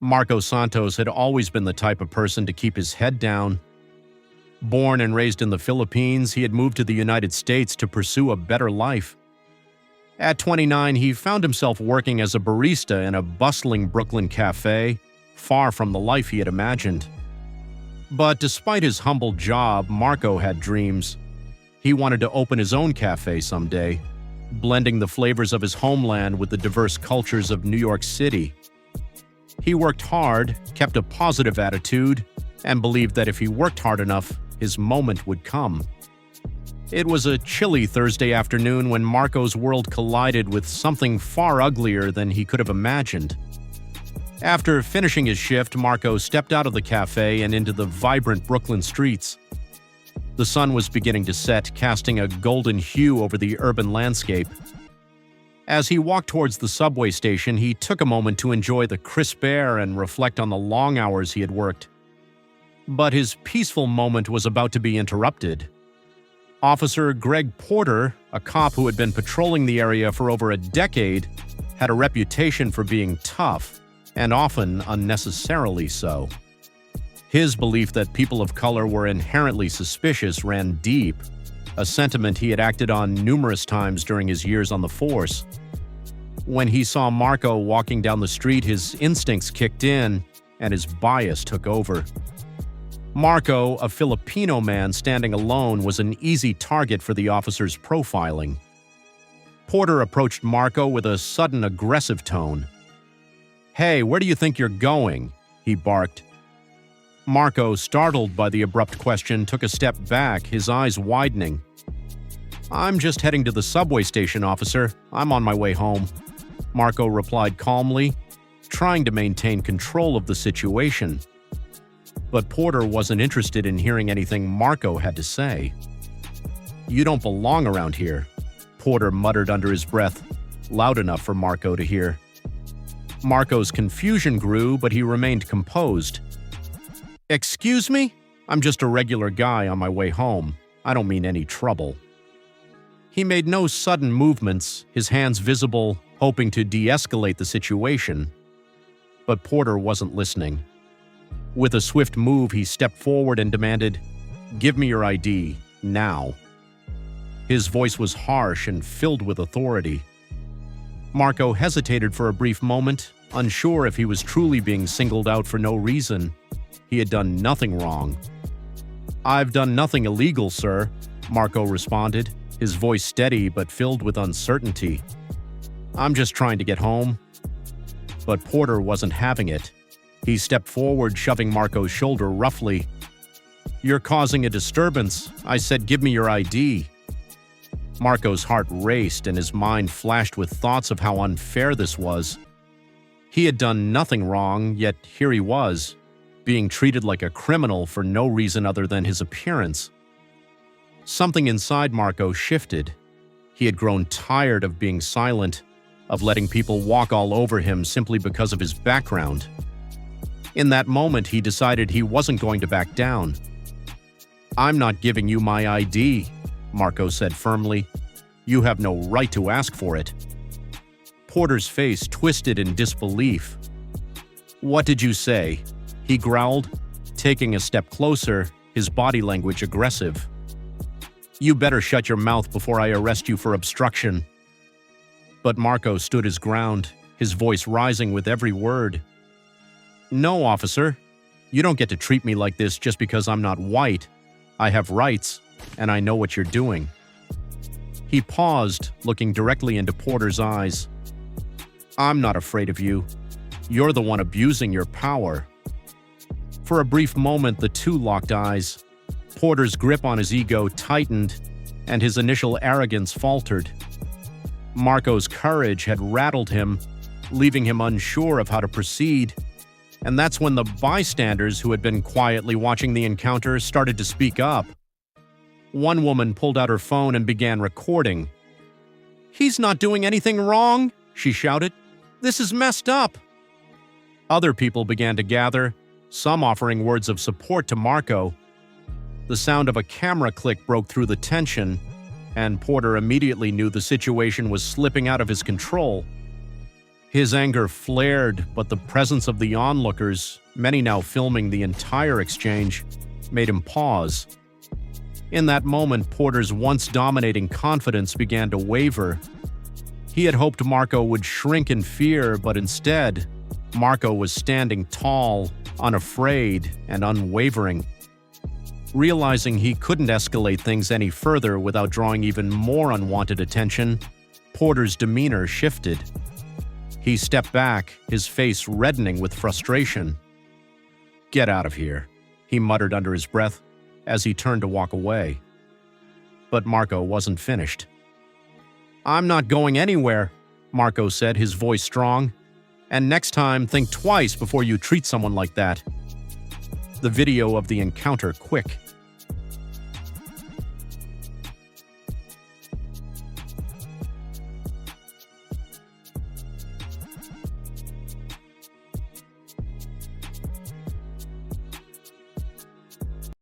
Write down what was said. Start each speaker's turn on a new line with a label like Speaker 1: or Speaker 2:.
Speaker 1: Marco Santos had always been the type of person to keep his head down. Born and raised in the Philippines, he had moved to the United States to pursue a better life. At 29, he found himself working as a barista in a bustling Brooklyn cafe, far from the life he had imagined. But despite his humble job, Marco had dreams. He wanted to open his own cafe someday, blending the flavors of his homeland with the diverse cultures of New York City. He worked hard, kept a positive attitude, and believed that if he worked hard enough, his moment would come. It was a chilly Thursday afternoon when Marco's world collided with something far uglier than he could have imagined. After finishing his shift, Marco stepped out of the cafe and into the vibrant Brooklyn streets. The sun was beginning to set, casting a golden hue over the urban landscape. As he walked towards the subway station, he took a moment to enjoy the crisp air and reflect on the long hours he had worked. But his peaceful moment was about to be interrupted. Officer Greg Porter, a cop who had been patrolling the area for over a decade, had a reputation for being tough, and often unnecessarily so. His belief that people of color were inherently suspicious ran deep, a sentiment he had acted on numerous times during his years on the force. When he saw Marco walking down the street, his instincts kicked in, and his bias took over. Marco, a Filipino man standing alone, was an easy target for the officer's profiling. Porter approached Marco with a sudden aggressive tone. "Hey, where do you think you're going?" he barked. Marco, startled by the abrupt question, took a step back, his eyes widening. "I'm just heading to the subway station, officer. I'm on my way home," Marco replied calmly, trying to maintain control of the situation. But Porter wasn't interested in hearing anything Marco had to say. "You don't belong around here," Porter muttered under his breath, loud enough for Marco to hear. Marco's confusion grew, but he remained composed. "Excuse me? I'm just a regular guy on my way home. I don't mean any trouble." He made no sudden movements, his hands visible, hoping to de-escalate the situation. But Porter wasn't listening. With a swift move, he stepped forward and demanded, "Give me your ID, now." His voice was harsh and filled with authority. Marco hesitated for a brief moment, unsure if he was truly being singled out for no reason. He had done nothing wrong. "I've done nothing illegal, sir," Marco responded, his voice steady but filled with uncertainty. "I'm just trying to get home." But Porter wasn't having it. He stepped forward, shoving Marco's shoulder roughly. "You're causing a disturbance. I said give me your ID." Marco's heart raced and his mind flashed with thoughts of how unfair this was. He had done nothing wrong, yet here he was, being treated like a criminal for no reason other than his appearance. Something inside Marco shifted. He had grown tired of being silent, of letting people walk all over him simply because of his background. In that moment, he decided he wasn't going to back down. "I'm not giving you my ID," Marco said firmly. "You have no right to ask for it." Porter's face twisted in disbelief. "What did you say?" he growled, taking a step closer, his body language aggressive. "You better shut your mouth before I arrest you for obstruction." But Marco stood his ground, his voice rising with every word. "No, officer. You don't get to treat me like this just because I'm not white. I have rights, and I know what you're doing." He paused, looking directly into Porter's eyes. "I'm not afraid of you. You're the one abusing your power." For a brief moment, the two locked eyes. Porter's grip on his ego tightened, and his initial arrogance faltered. Marco's courage had rattled him, leaving him unsure of how to proceed. And that's when the bystanders who had been quietly watching the encounter started to speak up. One woman pulled out her phone and began recording. "He's not doing anything wrong," she shouted. "This is messed up." Other people began to gather, some offering words of support to Marco. The sound of a camera click broke through the tension, and Porter immediately knew the situation was slipping out of his control. His anger flared, but the presence of the onlookers, many now filming the entire exchange, made him pause. In that moment, Porter's once dominating confidence began to waver. He had hoped Marco would shrink in fear, but instead, Marco was standing tall, unafraid, and unwavering. Realizing he couldn't escalate things any further without drawing even more unwanted attention, Porter's demeanor shifted. He stepped back, his face reddening with frustration. "Get out of here," he muttered under his breath as he turned to walk away. But Marco wasn't finished. "I'm not going anywhere," Marco said, his voice strong. "And next time, think twice before you treat someone like that." The video of the encounter quick.